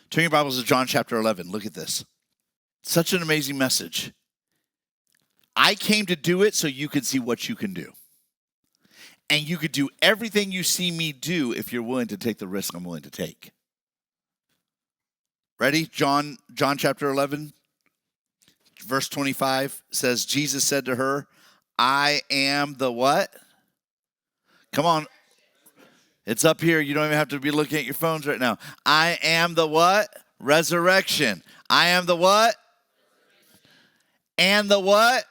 Turn your Bibles to John chapter 11. Look at this. Such an amazing message. I came to do it so you could see what you can do. And you could do everything you see me do if you're willing to take the risk I'm willing to take. Ready? John chapter 11, verse 25 says, Jesus said to her, I am the what? Come on. It's up here. You don't even have to be looking at your phones right now. I am the what? Resurrection. I am the what? And the what?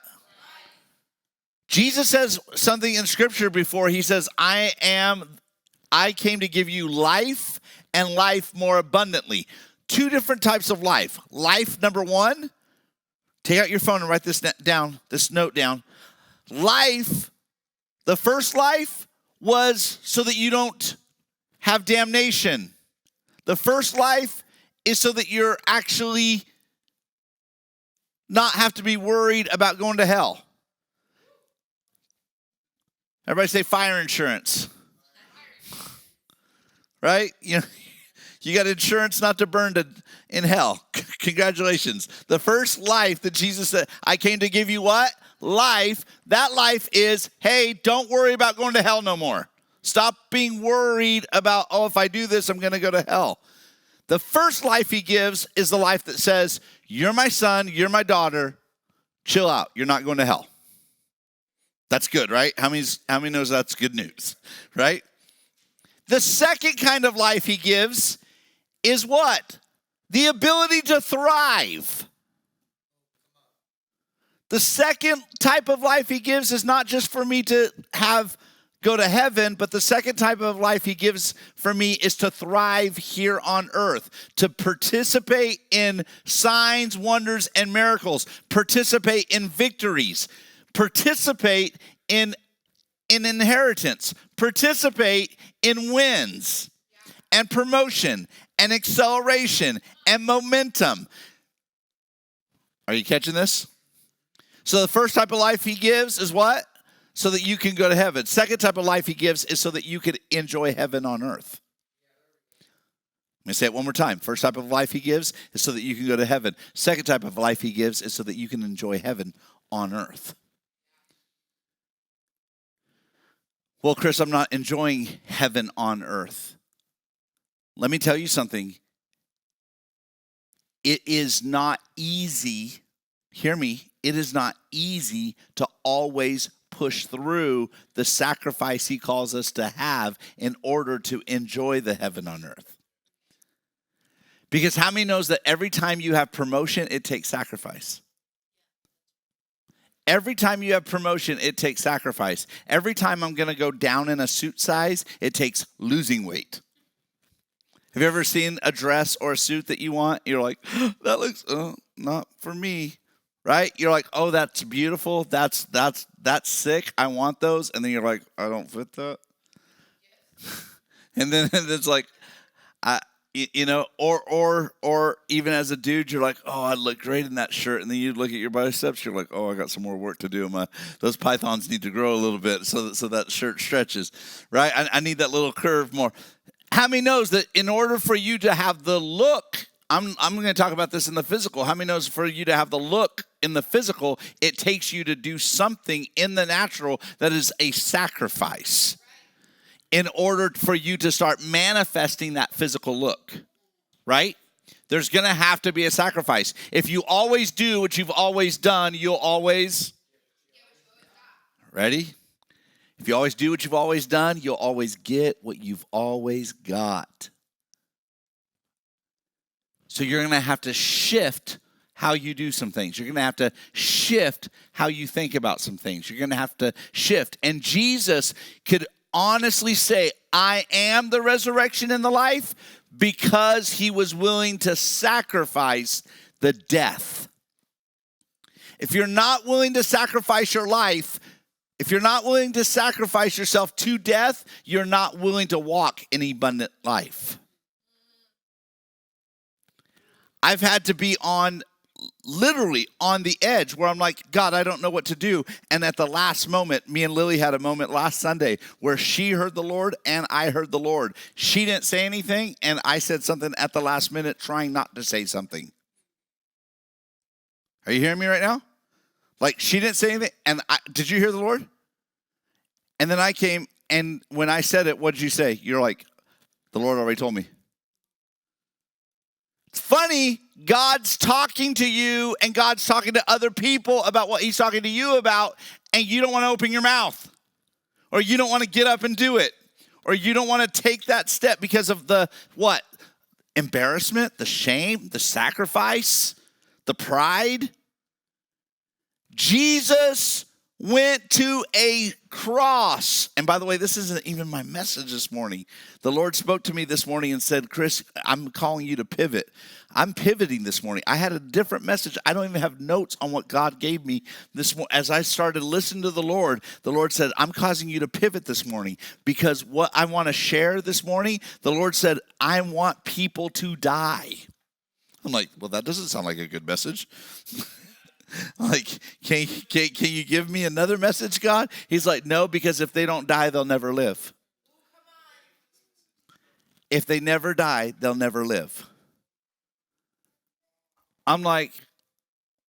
Jesus says something in Scripture before. He says, I came to give you life and life more abundantly. Two different types of life. Life number one, take out your phone and write this note down. Life, the first life was so that you don't have damnation. The first life is so that you're actually not have to be worried about going to hell. Everybody say fire insurance. Right? You got insurance not to burn in hell. Congratulations. The first life that Jesus said, I came to give you what? Life. That life is, hey, don't worry about going to hell no more. Stop being worried about, if I do this, I'm going to go to hell. The first life he gives is the life that says, you're my son, you're my daughter, chill out. You're not going to hell. That's good, right? How many knows that's good news, right? The second kind of life he gives is what? The ability to thrive. The second type of life he gives is not just for me to go to heaven, but the second type of life he gives for me is to thrive here on earth, to participate in signs, wonders, and miracles, participate in victories, participate in inheritance, participate in wins and promotion and acceleration and momentum. Are you catching this? So the first type of life he gives is what? So that you can go to heaven. Second type of life he gives is so that you could enjoy heaven on earth. Let me say it one more time. First type of life he gives is so that you can go to heaven. Second type of life he gives is so that you can enjoy heaven on earth. Well, Chris, I'm not enjoying heaven on earth. Let me tell you something. It is not easy, hear me, it is not easy to always push through the sacrifice he calls us to have in order to enjoy the heaven on earth. Because how many knows that every time you have promotion, it takes sacrifice? Every time you have promotion, it takes sacrifice. Every time I'm going to go down in a suit size, it takes losing weight. Have you ever seen a dress or a suit that you want? You're like, that looks not for me, right? You're like, oh, that's beautiful. That's sick. I want those. And then you're like, I don't fit that. And then it's like, or even as a dude, you're like, oh, I look great in that shirt. And then you look at your biceps, you're like, oh, I got some more work to do. Those pythons need to grow a little bit so that shirt stretches, right? I need that little curve more. How many knows that in order for you to have the look, I'm going to talk about this in the physical. How many knows for you to have the look in the physical, it takes you to do something in the natural that is a sacrifice in order for you to start manifesting that physical look, right? There's going to have to be a sacrifice. If you always do what you've always done, you'll always, ready? If you always do what you've always done, you'll always get what you've always got. So you're going to have to shift how you do some things. You're going to have to shift how you think about some things. You're going to have to shift. And Jesus could honestly say, I am the resurrection and the life, because he was willing to sacrifice the death. If you're not willing to sacrifice your life, if you're not willing to sacrifice yourself to death, you're not willing to walk an abundant life. I've had to be on literally on the edge where I'm like, God, I don't know what to do. And at the last moment, me and Lily had a moment last Sunday where she heard the Lord and I heard the Lord. She didn't say anything, and I said something at the last minute trying not to say something. Are you hearing me right now? Like, she didn't say anything, and did you hear the Lord? And then I came, and when I said it, what did you say? You're like, the Lord already told me. It's funny, God's talking to you, and God's talking to other people about what he's talking to you about, and you don't want to open your mouth, or you don't want to get up and do it, or you don't want to take that step because of the, what? Embarrassment, the shame, the sacrifice, the pride. Jesus went to a cross. And by the way, this isn't even my message this morning. The Lord spoke to me this morning and said, Chris, I'm calling you to pivot. I'm pivoting this morning. I had a different message. I don't even have notes on what God gave me this morning. As I started listening to the Lord said, I'm causing you to pivot this morning because what I want to share this morning, the Lord said, I want people to die. I'm like, well, that doesn't sound like a good message. Like, can you give me another message, God? He's like, no, because if they don't die, they'll never live. If they never die, they'll never live. I'm like,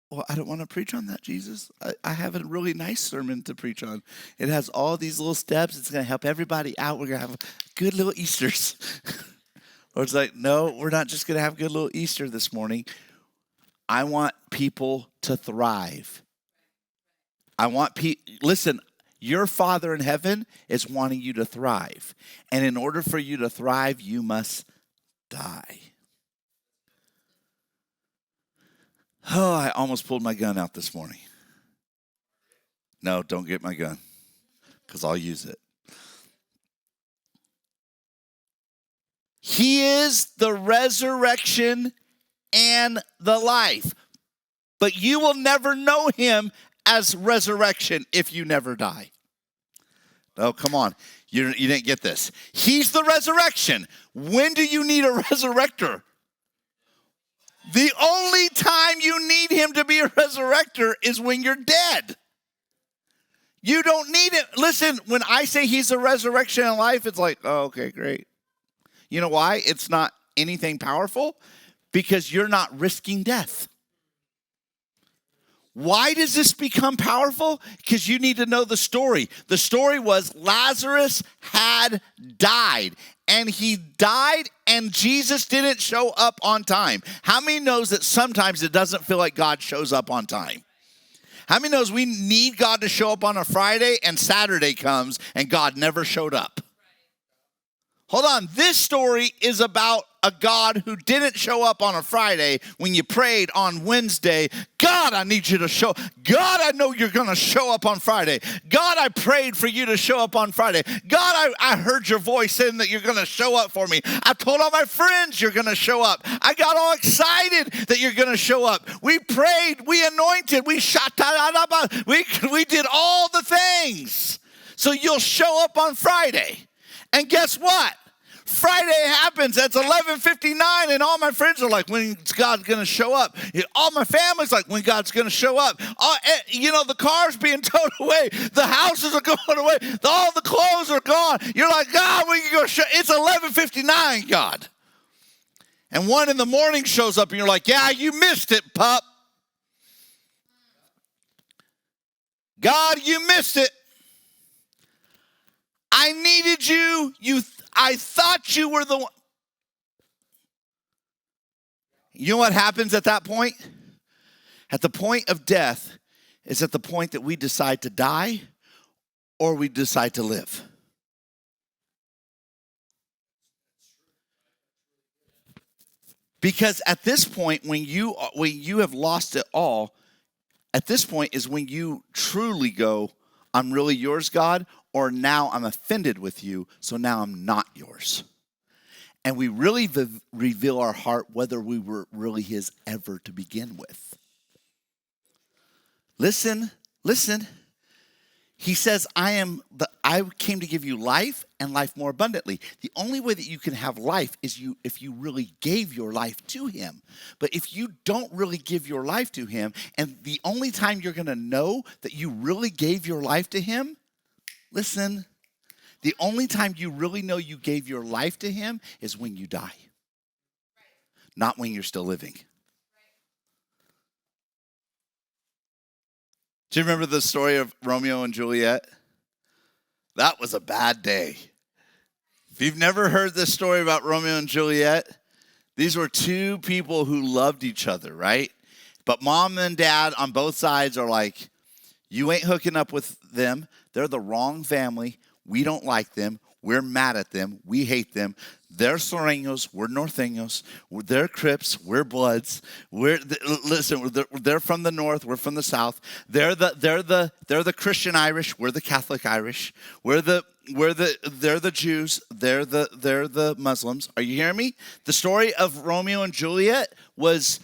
well, I don't want to preach on that, Jesus. I have a really nice sermon to preach on. It has all these little steps. It's going to help everybody out. We're going to have good little Easters. Lord's like, no, we're not just going to have good little Easter this morning. I want people to thrive. I want listen, your Father in heaven is wanting you to thrive. And in order for you to thrive, you must die. Oh, I almost pulled my gun out this morning. No, don't get my gun, because I'll use it. He is the resurrection and the life. But you will never know him as resurrection if you never die. Oh, come on. You didn't get this. He's the resurrection. When do you need a resurrector? The only time you need him to be a resurrector is when you're dead. You don't need it. Listen, when I say he's the resurrection and life, it's like, oh, okay, great. You know why? It's not anything powerful. Because you're not risking death. Why does this become powerful? Because you need to know the story. The story was Lazarus had died. And he died and Jesus didn't show up on time. How many knows that sometimes it doesn't feel like God shows up on time? How many knows we need God to show up on a Friday and Saturday comes and God never showed up? Hold on, this story is about a God who didn't show up on a Friday when you prayed on Wednesday. God, I need you to show. God, I know you're going to show up on Friday. God, I prayed for you to show up on Friday. God, I heard your voice saying that you're going to show up for me. I told all my friends you're going to show up. I got all excited that you're going to show up. We prayed, we anointed, we did all the things. So you'll show up on Friday. And guess what? Friday happens, it's 11:59, and all my friends are like, when's God going to show up? All my family's like, when God's going to show up? The car's being towed away. The houses are going away. All the clothes are gone. You're like, God, when you go show? It's 11:59, God. And 1 a.m. shows up, and you're like, yeah, you missed it, pup. God, you missed it. I needed you. I thought you were the one. You know what happens at that point? At the point of death is at the point that we decide to die or we decide to live. Because at this point, when you have lost it all, at this point is when you truly go, I'm really yours, God, or now I'm offended with you, so now I'm not yours. And we really reveal our heart whether we were really his ever to begin with. Listen. He says, I came to give you life and life more abundantly. The only way that you can have life is if you really gave your life to him. But if you don't really give your life to him, and the only time you're going to know that you really gave your life to him, listen, the only time you really know you gave your life to him is when you die, not when you're still living. Do you remember the story of Romeo and Juliet? That was a bad day. If you've never heard this story about Romeo and Juliet, these were two people who loved each other, right? But mom and dad on both sides are like, you ain't hooking up with them. They're the wrong family. We don't like them. We're mad at them. We hate them. They're Sureños. We're Norteños. They're Crips. We're Bloods. Listen. They're from the north. We're from the south. They're the Christian Irish. We're the Catholic Irish. They're the Jews. They're the Muslims. Are you hearing me? The story of Romeo and Juliet was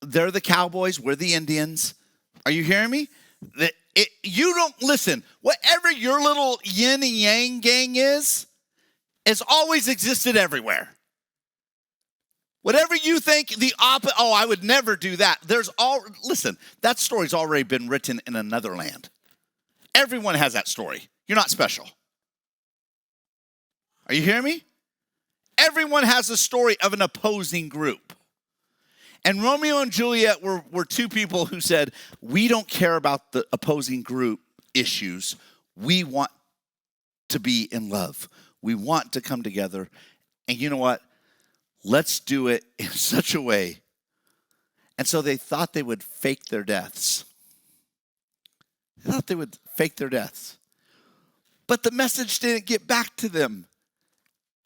they're the cowboys. We're the Indians. Are you hearing me? You don't listen. Whatever your little yin and yang gang is, it's always existed everywhere. Whatever you think the opposite, I would never do that. Listen, that story's already been written in another land. Everyone has that story. You're not special. Are you hearing me? Everyone has a story of an opposing group. And Romeo and Juliet were two people who said, we don't care about the opposing group issues. We want to be in love. We want to come together. And you know what? Let's do it in such a way. And so they thought they would fake their deaths. But the message didn't get back to them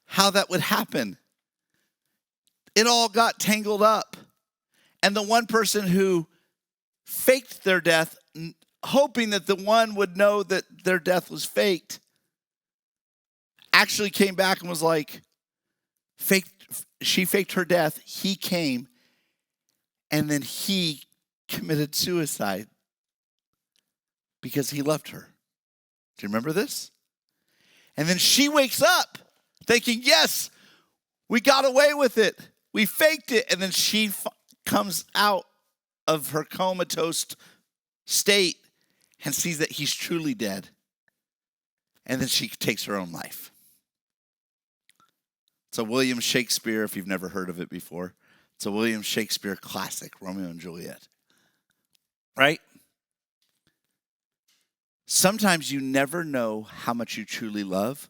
how that would happen. It all got tangled up. And the one person who faked their death, hoping that the one would know that their death was faked, actually came back and was like, she faked her death. He came, and then he committed suicide because he loved her. Do you remember this? And then she wakes up thinking, yes, we got away with it. We faked it. And then she comes out of her comatose state and sees that he's truly dead. And then she takes her own life. It's a William Shakespeare, if you've never heard of it before. It's a William Shakespeare classic, Romeo and Juliet. Right? Sometimes you never know how much you truly love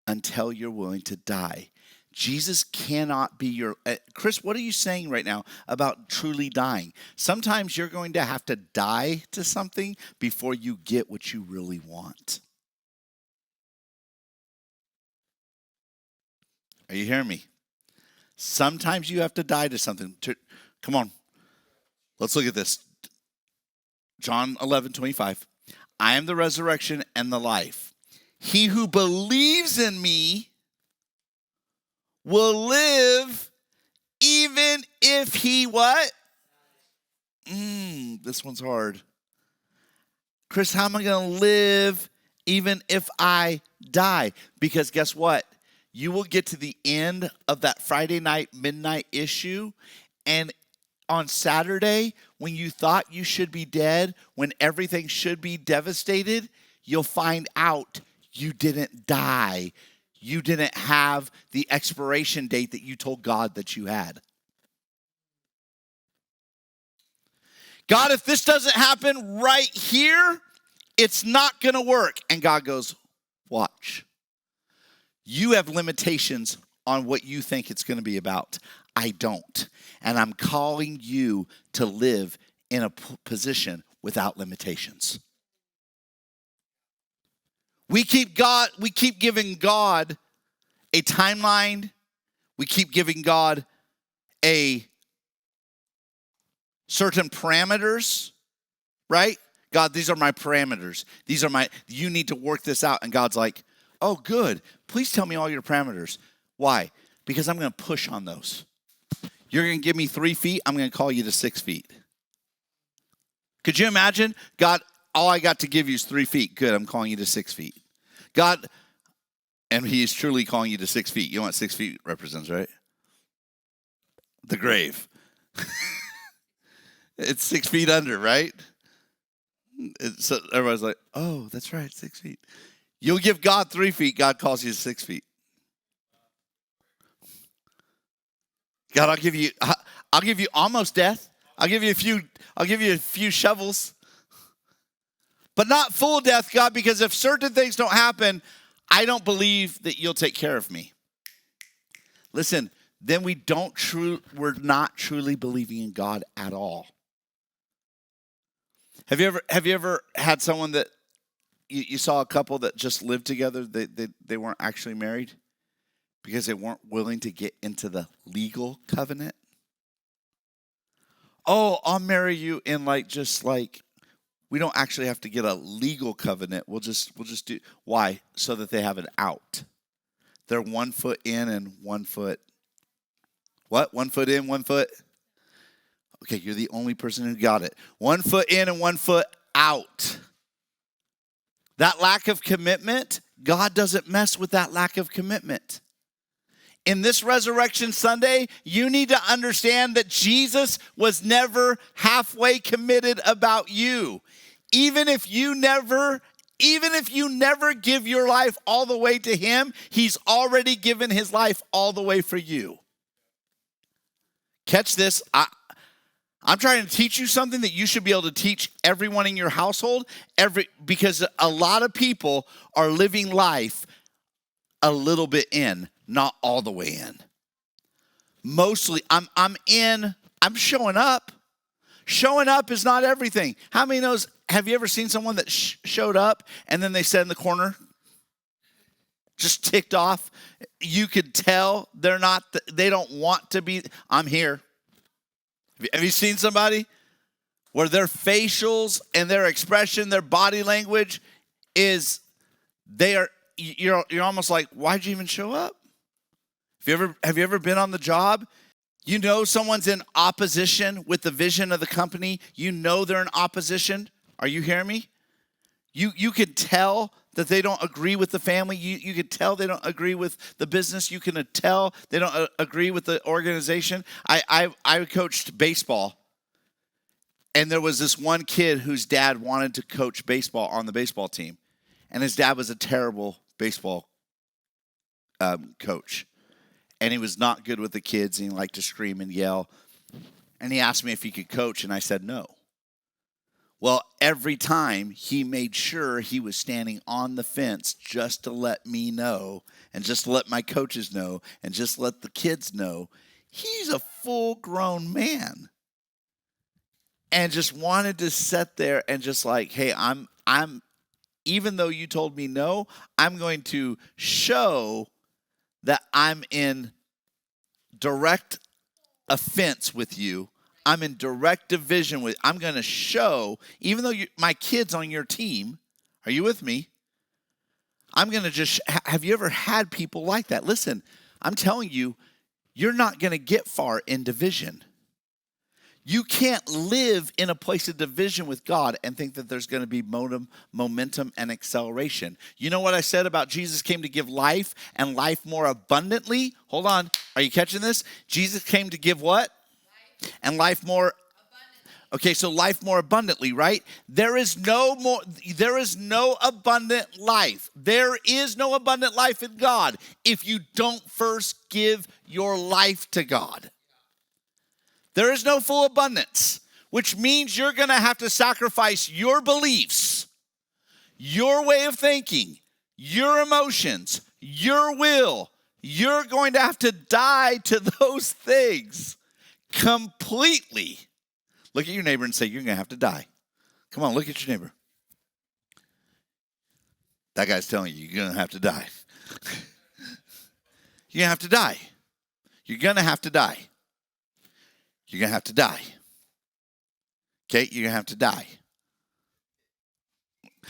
until you're willing to die. Jesus cannot be your... Chris, what are you saying right now about truly dying? Sometimes you're going to have to die to something before you get what you really want. Are you hearing me? Sometimes you have to die to something. Come on. Let's look at this. John 11:25. I am the resurrection and the life. He who believes in me will live even if he what? This one's hard. Chris, how am I going to live even if I die? Because guess what? You will get to the end of that Friday night, midnight issue, and on Saturday, when you thought you should be dead, when everything should be devastated, you'll find out you didn't die. You didn't have the expiration date that you told God that you had. God, if this doesn't happen right here, it's not going to work. And God goes, watch. You have limitations on what you think it's going to be about. I don't. And I'm calling you to live in a position without limitations. We keep giving God a timeline. We keep giving God a certain parameters, right? God, these are my parameters. You need to work this out. And God's like, oh, good. Please tell me all your parameters. Why? Because I'm going to push on those. You're going to give me 3 feet. I'm going to call you to 6 feet. Could you imagine God all I got to give you is 3 feet. Good, I'm calling you to 6 feet. God, and he is truly calling you to 6 feet. You know what 6 feet represents, right? The grave. It's 6 feet under, right? So everybody's like, oh, that's right, 6 feet. You'll give God 3 feet, God calls you 6 feet. God, I'll give you almost death. I'll give you a few shovels. But not full death, God, because if certain things don't happen, I don't believe that you'll take care of me. Listen, then we're not truly believing in God at all. Have you ever had someone that you saw a couple that just lived together, they weren't actually married because they weren't willing to get into the legal covenant? Oh, I'll marry you in we don't actually have to get a legal covenant. We'll just do. Why? So that they have an out. They're 1 foot in and 1 foot. What? 1 foot in, 1 foot? Okay, you're the only person who got it. 1 foot in and 1 foot out. That lack of commitment, God doesn't mess with that lack of commitment. In this Resurrection Sunday, you need to understand that Jesus was never halfway committed about you. Even if you never give your life all the way to him, he's already given his life all the way for you. Catch this. I'm trying to teach you something that you should be able to teach everyone in your household, because a lot of people are living life a little bit in, not all the way in. Mostly, I'm showing up. Showing up is not everything. How many knows? Have you ever seen someone that showed up and then they sat in the corner, just ticked off? You could tell they don't want to be. I'm here. Have you seen somebody where their facials and their expression, their body language is you're almost like, why'd you even show up? Have you ever been on the job? You know someone's in opposition with the vision of the company. You know they're in opposition. Are you hearing me? You can tell that they don't agree with the family. You can tell they don't agree with the business. You can tell they don't agree with the organization. I coached baseball, and there was this one kid whose dad wanted to coach baseball on the baseball team, and his dad was a terrible baseball coach. And he was not good with the kids, and he liked to scream and yell. And he asked me if he could coach, and I said no. Well, every time he made sure he was standing on the fence just to let me know, and just to let my coaches know, and just let the kids know, he's a full-grown man. And just wanted to sit there and just like, hey, I'm even though you told me no, I'm going to show that I'm in direct offense with you. I'm in direct division with. I'm going to show, even though my kid's on your team, are you with me? I'm going to just, have you ever had people like that? Listen, I'm telling you, you're not going to get far in division. You can't live in a place of division with God and think that there's going to be momentum and acceleration. You know what I said about Jesus came to give life and life more abundantly? Hold on. Are you catching this? Jesus came to give what? Life. And life more abundantly. Okay, so life more abundantly, right? There is no abundant life. There is no abundant life in God if you don't first give your life to God. There is no full abundance, which means you're going to have to sacrifice your beliefs, your way of thinking, your emotions, your will. You're going to have to die to those things completely. Look at your neighbor and say, you're going to have to die. Come on, look at your neighbor. That guy's telling you, you're going to have to die. You're going to have to die. You're going to have to die. You're going to have to die. Okay, you're going to have to die.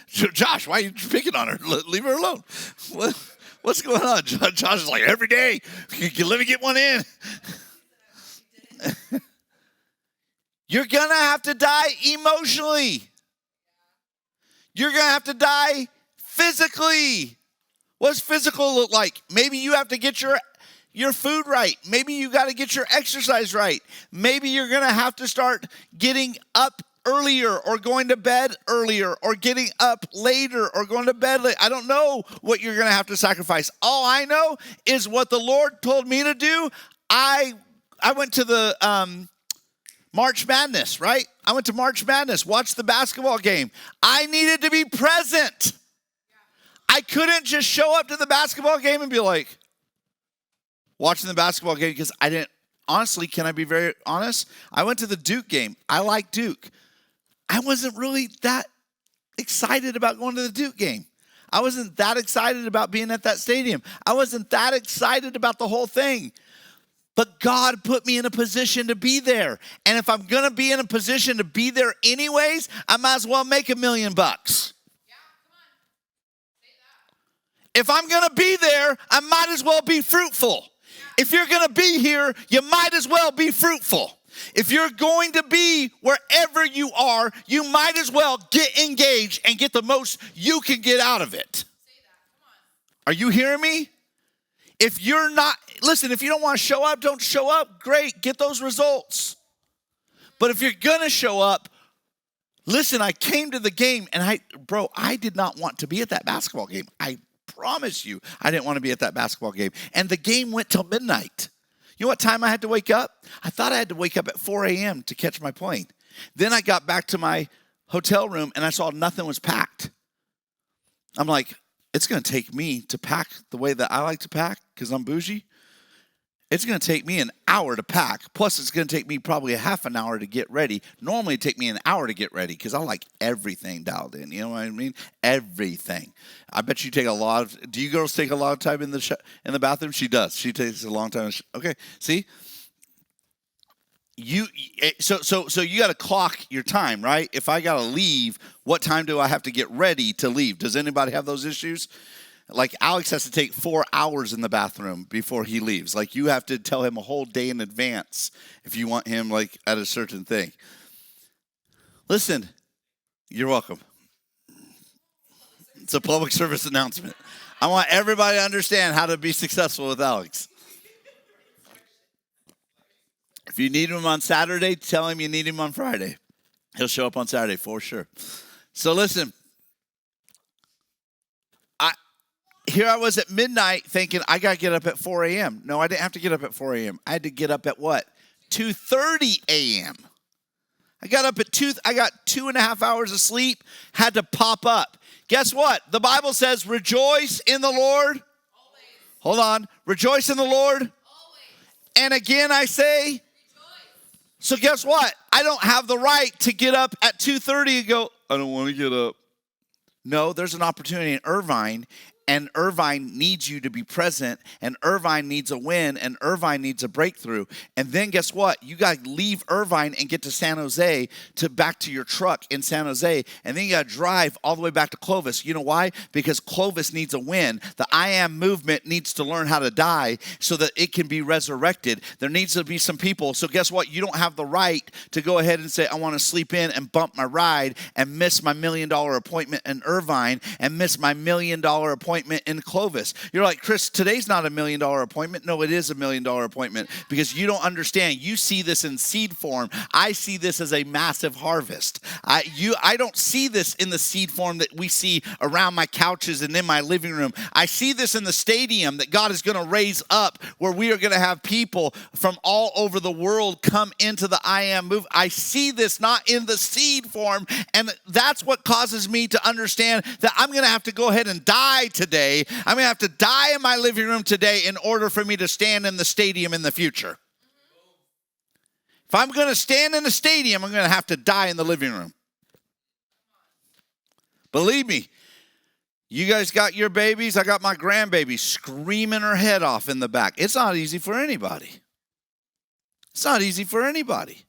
Josh, why are you picking on her? Leave her alone. What's going on? Josh is like, every day, let me get one in. You're going to have to die emotionally. You're going to have to die physically. What does physical look like? Maybe you have to get your food right. Maybe you got to get your exercise right. Maybe you're going to have to start getting up earlier or going to bed earlier or getting up later or going to bed late. I don't know what you're going to have to sacrifice. All I know is what the Lord told me to do. I went to the March Madness, right? I went to March Madness, watched the basketball game. I needed to be present. I couldn't just show up to the basketball game and be like, watching the basketball game, because I didn't, honestly, can I be very honest? I went to the Duke game. I like Duke. I wasn't really that excited about going to the Duke game. I wasn't that excited about being at that stadium. I wasn't that excited about the whole thing. But God put me in a position to be there. And if I'm going to be in a position to be there anyways, I might as well make $1 million. Yeah, come on. Say that. If I'm going to be there, I might as well be fruitful. Yeah. If you're going to be here, you might as well be fruitful. If you're going to be wherever you are, you might as well get engaged and get the most you can get out of it. Say that. Come on. Are you hearing me? If you're not, listen, if you don't want to show up, don't show up. Great, get those results. But if you're going to show up, listen, I came to the game and I did not want to be at that basketball game. I promise you, I didn't want to be at that basketball game. And the game went till midnight. You know what time I had to wake up? I thought I had to wake up at 4 a.m. to catch my plane. Then I got back to my hotel room and I saw nothing was packed. I'm like, it's going to take me to pack the way that I like to pack because I'm bougie. It's going to take me an hour to pack. Plus, it's going to take me probably a half an hour to get ready. Normally, it'd take me an hour to get ready because I like everything dialed in. You know what I mean? Everything. I bet you take a lot of. Do you girls take a lot of time in the bathroom? She does. She takes a long time. Okay, see. So you got to clock your time, right? If I got to leave, what time do I have to get ready to leave? Does anybody have those issues? Like Alex has to take 4 hours in the bathroom before he leaves. Like you have to tell him a whole day in advance if you want him like at a certain thing. Listen, you're welcome. It's a public service announcement. I want everybody to understand how to be successful with Alex. If you need him on Saturday, tell him you need him on Friday. He'll show up on Saturday for sure. So listen, here I was at midnight thinking I got to get up at 4 a.m. No, I didn't have to get up at 4 a.m. I had to get up at what? 2:30 a.m. I got up at 2. I got 2.5 hours of sleep, had to pop up. Guess what? The Bible says, rejoice in the Lord. Always. Hold on. Rejoice in the Lord. Always. And again, I say, rejoice. So guess what? I don't have the right to get up at 2:30 and go, I don't want to get up. No, there's an opportunity in Irvine. And Irvine needs you to be present, and Irvine needs a win, and Irvine needs a breakthrough. And then guess what? You got to leave Irvine and get to San Jose, back to your truck in San Jose, and then you got to drive all the way back to Clovis. You know why? Because Clovis needs a win. The I Am movement needs to learn how to die so that it can be resurrected. There needs to be some people. So guess what? You don't have the right to go ahead and say, I want to sleep in and bump my ride and miss my $1 million appointment in Irvine and miss my $1 million appointment in Clovis. You're like, Chris, today's not $1 million appointment. No, it is $1 million appointment because you don't understand. You see this in seed form. I see this as a massive harvest. I don't see this in the seed form that we see around my couches and in my living room. I see this in the stadium that God is going to raise up where we are going to have people from all over the world come into the I Am move. I see this not in the seed form, and that's what causes me to understand that I'm going to have to go ahead and die today. I'm going to have to die in my living room today in order for me to stand in the stadium in the future. If I'm going to stand in the stadium, I'm going to have to die in the living room. Believe me, you guys got your babies. I got my grandbaby screaming her head off in the back. It's not easy for anybody. It's not easy for anybody.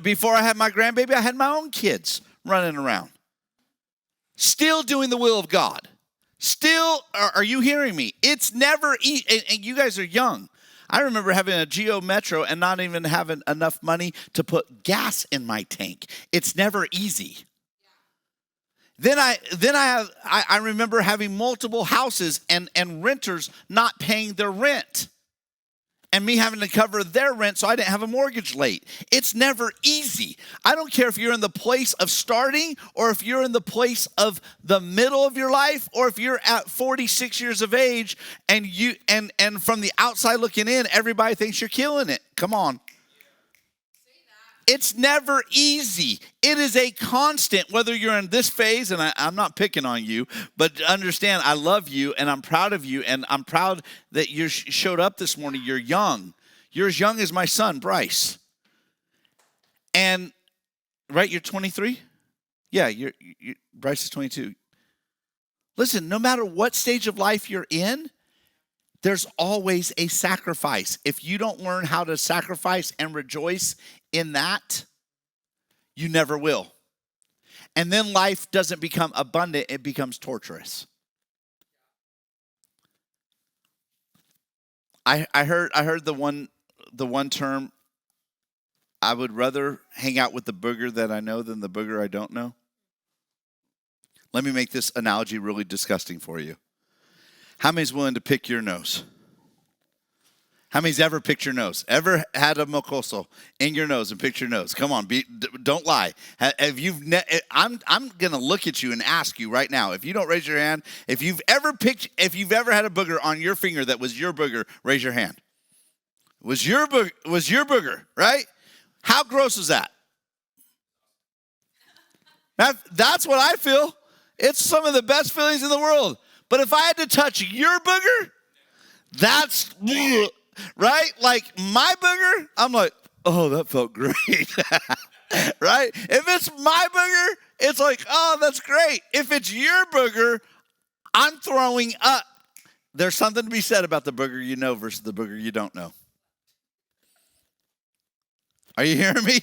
Before I had my grandbaby, I had my own kids running around. Still doing the will of God. Still, are you hearing me? It's never easy, and you guys are young. I remember having a Geo Metro and not even having enough money to put gas in my tank. It's never easy. I remember having multiple houses and renters not paying their rent. And me having to cover their rent so I didn't have a mortgage late. It's never easy. I don't care if you're in the place of starting or if you're in the place of the middle of your life or if you're at 46 years of age and from the outside looking in, everybody thinks you're killing it. Come on. It's never easy. It is a constant, whether you're in this phase, and I'm not picking on you, but understand I love you and I'm proud of you, and I'm proud that you showed up this morning. You're young. You're as young as my son, Bryce. And, right, you're 23? Yeah, Bryce is 22. Listen, no matter what stage of life you're in, there's always a sacrifice. If you don't learn how to sacrifice and rejoice in that, you never will. And then life doesn't become abundant, it becomes torturous. I heard the one term, I would rather hang out with the booger that I know than the booger I don't know. Let me make this analogy really disgusting for you. How many's willing to pick your nose? How many's ever picked your nose? Ever had a mocoso in your nose and picked your nose? Come on, don't lie. I'm going to look at you and ask you right now. If you don't raise your hand, if you've ever had a booger on your finger that was your booger, raise your hand. Was your booger, right? How gross was that? That's what I feel. It's some of the best feelings in the world. But if I had to touch your booger, that's, right? Like my booger, I'm like, oh, that felt great. Right? If it's my booger, it's like, oh, that's great. If it's your booger, I'm throwing up. There's something to be said about the booger you know versus the booger you don't know. Are you hearing me?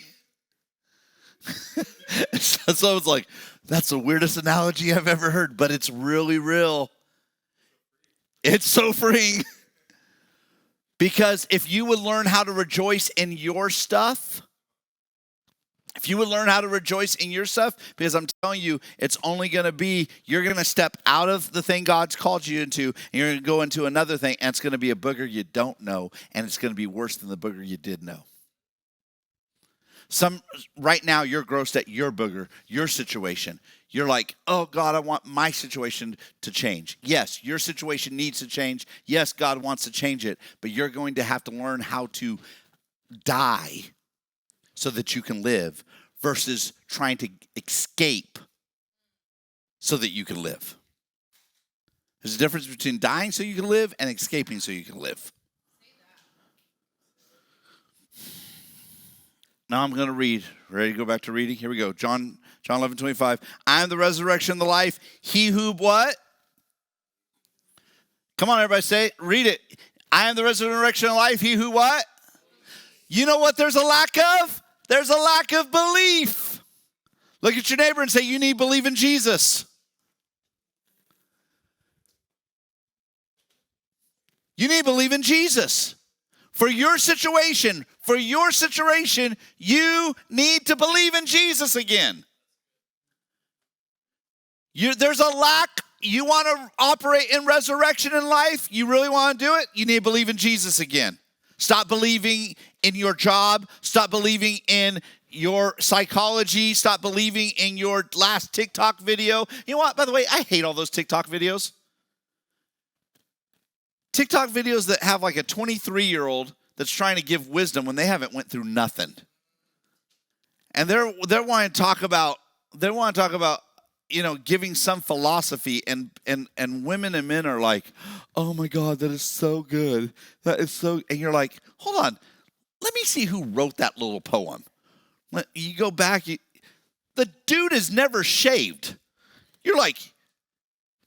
So it's like, that's the weirdest analogy I've ever heard, but it's really real. It's so freeing. Because if you would learn how to rejoice in your stuff, because I'm telling you, it's only going to be, you're going to step out of the thing God's called you into, and you're going to go into another thing, and it's going to be a booger you don't know, and it's going to be worse than the booger you did know. Right now, you're grossed at your booger, your situation. You're like, oh, God, I want my situation to change. Yes, your situation needs to change. Yes, God wants to change it. But you're going to have to learn how to die so that you can live versus trying to escape so that you can live. There's a difference between dying so you can live and escaping so you can live. Now I'm going to read. Ready to go back to reading? Here we go. John 11:25. I am the resurrection and the life. He who what? Come on, everybody, say it. Read it. I am the resurrection and life. He who what? You know what there's a lack of? There's a lack of belief. Look at your neighbor and say, you need to believe in Jesus. You need to believe in Jesus. For your situation, you need to believe in Jesus again. There's a lack. You want to operate in resurrection in life? You really want to do it? You need to believe in Jesus again. Stop believing in your job. Stop believing in your psychology. Stop believing in your last TikTok video. You know what? By the way, I hate all those TikTok videos. TikTok videos that have like a 23-year-old that's trying to give wisdom when they haven't went through nothing. And they're wanting to talk about giving some philosophy, and women and men are like, oh my God, that is so good. That is so, and you're like, hold on, let me see who wrote that little poem. You go back, the dude is never shaved. You're like,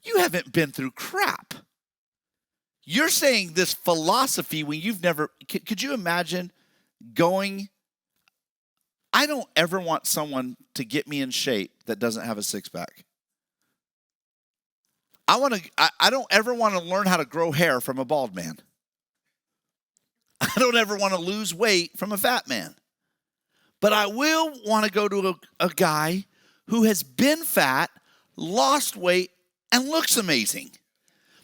you haven't been through crap. You're saying this philosophy when you've never, could you imagine going, I don't ever want someone to get me in shape that doesn't have a six-pack. I don't ever want to learn how to grow hair from a bald man. I don't ever want to lose weight from a fat man. But I will want to go to a guy who has been fat, lost weight, and looks amazing.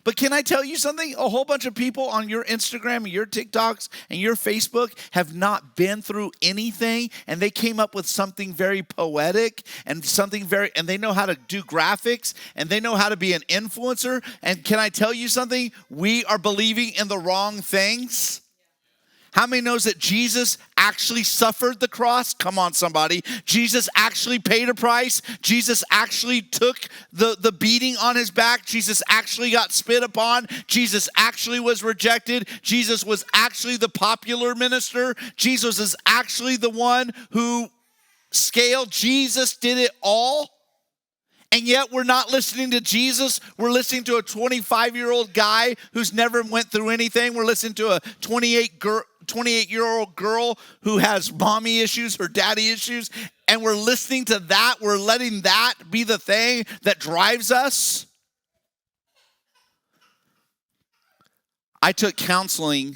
But can I tell you something? A whole bunch of people on your Instagram and your TikToks and your Facebook have not been through anything, and they came up with something very poetic and and they know how to do graphics, and they know how to be an influencer. And can I tell you something? We are believing in the wrong things. How many knows that Jesus actually suffered the cross? Come on, somebody. Jesus actually paid a price. Jesus actually took the beating on his back. Jesus actually got spit upon. Jesus actually was rejected. Jesus was actually the popular minister. Jesus is actually the one who scaled. Jesus did it all. And yet we're not listening to Jesus. We're listening to a 25-year-old guy who's never went through anything. We're listening to a 28-year-old girl who has mommy issues or daddy issues. And we're listening to that. We're letting that be the thing that drives us. I took counseling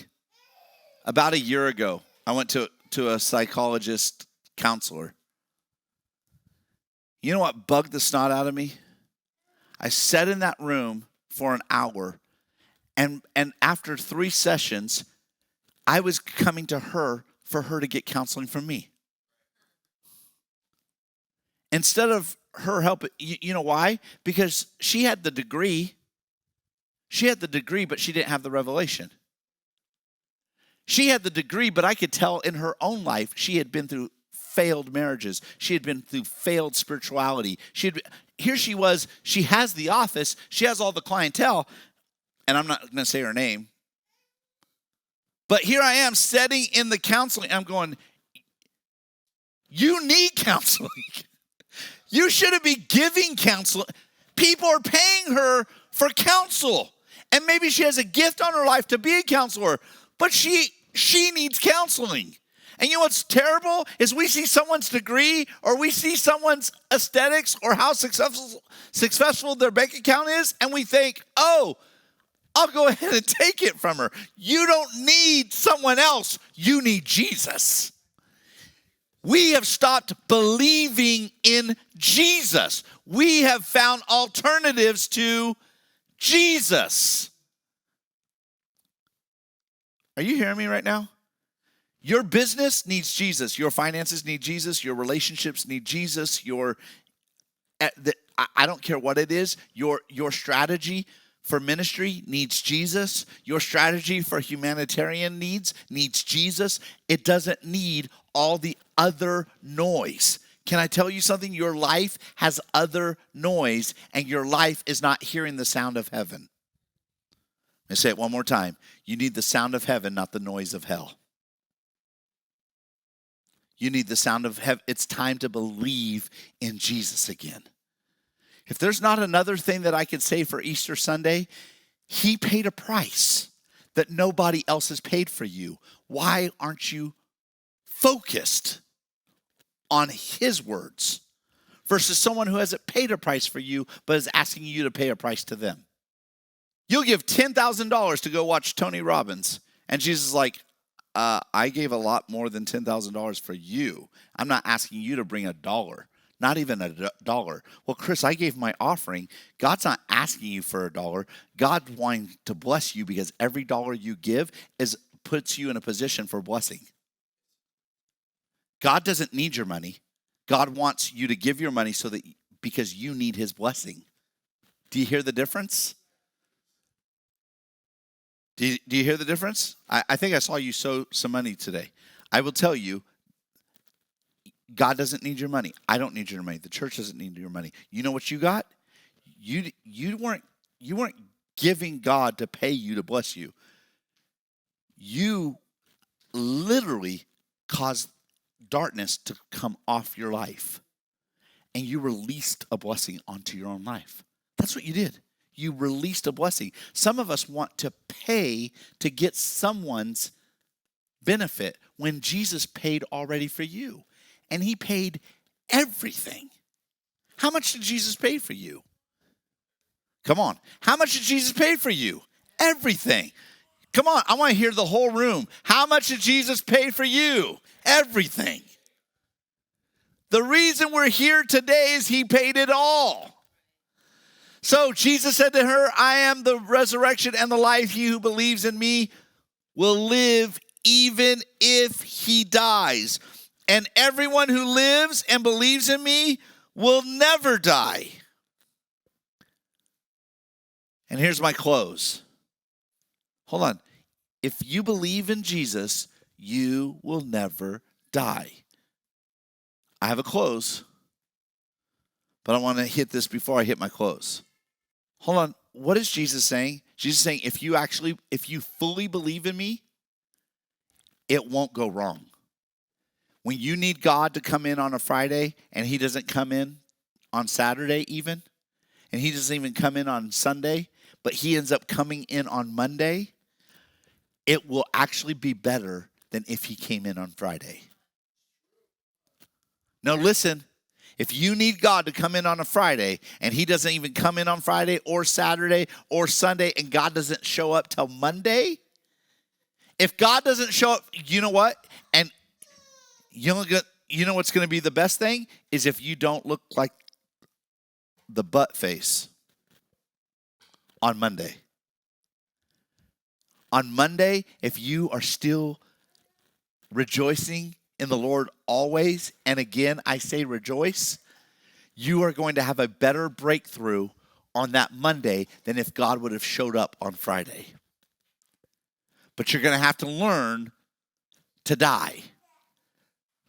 about a year ago. I went to a psychologist counselor. You know what bugged the snot out of me? I sat in that room for an hour, and after 3 sessions, I was coming to her for her to get counseling from me. Instead of her helping, you know why? Because she had the degree. She had the degree, but she didn't have the revelation. She had the degree, but I could tell in her own life she had been through failed marriages. She had been through failed spirituality. Here she was, she has the office, she has all the clientele, and I'm not going to say her name. But here I am sitting in the counseling. I'm going, you need counseling. You shouldn't be giving counseling. People are paying her for counsel. And maybe she has a gift on her life to be a counselor, but she needs counseling. And you know what's terrible is we see someone's degree or we see someone's aesthetics or how successful their bank account is, and we think, oh, I'll go ahead and take it from her. You don't need someone else. You need Jesus. We have stopped believing in Jesus. We have found alternatives to Jesus. Are you hearing me right now? Your business needs Jesus. Your finances need Jesus. Your relationships need Jesus. I don't care what it is. Your strategy for ministry needs Jesus. Your strategy for humanitarian needs Jesus. It doesn't need all the other noise. Can I tell you something? Your life has other noise, and your life is not hearing the sound of heaven. Let me say it one more time. You need the sound of heaven, not the noise of hell. You need the sound of heaven. It's time to believe in Jesus again. If there's not another thing that I can say for Easter Sunday, he paid a price that nobody else has paid for you. Why aren't you focused on his words versus someone who hasn't paid a price for you but is asking you to pay a price to them? You'll give $10,000 to go watch Tony Robbins, and Jesus is like, I gave a lot more than $10,000 for you. I'm not asking you to bring $1, not even $1. Well, Chris, I gave my offering. God's not asking you for $1. God's wanting to bless you because every dollar you give puts you in a position for blessing. God doesn't need your money. God wants you to give your money because you need his blessing. Do you hear the difference? Do you hear the difference? I think I saw you sow some money today. I will tell you, God doesn't need your money. I don't need your money. The church doesn't need your money. You know what you got? You weren't giving God to pay you to bless you. You literally caused darkness to come off your life, and you released a blessing onto your own life. That's what you did. You released a blessing. Some of us want to pay to get someone's benefit when Jesus paid already for you. And he paid everything. How much did Jesus pay for you? Come on. How much did Jesus pay for you? Everything. Come on. I want to hear the whole room. How much did Jesus pay for you? Everything. The reason we're here today is he paid it all. So Jesus said to her, I am the resurrection and the life. He who believes in me will live even if he dies. And everyone who lives and believes in me will never die. And here's my close. Hold on. If you believe in Jesus, you will never die. I have a close, but I want to hit this before I hit my close. Hold on. What is Jesus saying? Jesus is saying, if you fully believe in me, it won't go wrong. When you need God to come in on a Friday and he doesn't come in on Saturday even, and he doesn't even come in on Sunday, but he ends up coming in on Monday, it will actually be better than if he came in on Friday. No, listen. If you need God to come in on a Friday and he doesn't even come in on Friday or Saturday or Sunday and God doesn't show up till Monday, if God doesn't show up, you know what? And you know what's going to be the best thing? Is if you don't look like the butt face on Monday. On Monday, if you are still rejoicing in the Lord always, and again, I say rejoice, you are going to have a better breakthrough on that Monday than if God would have showed up on Friday. But you're going to have to learn to die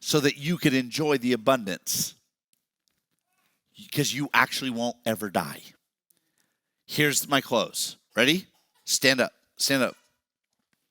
so that you could enjoy the abundance, because you actually won't ever die. Here's my close. Ready? Stand up. Stand up.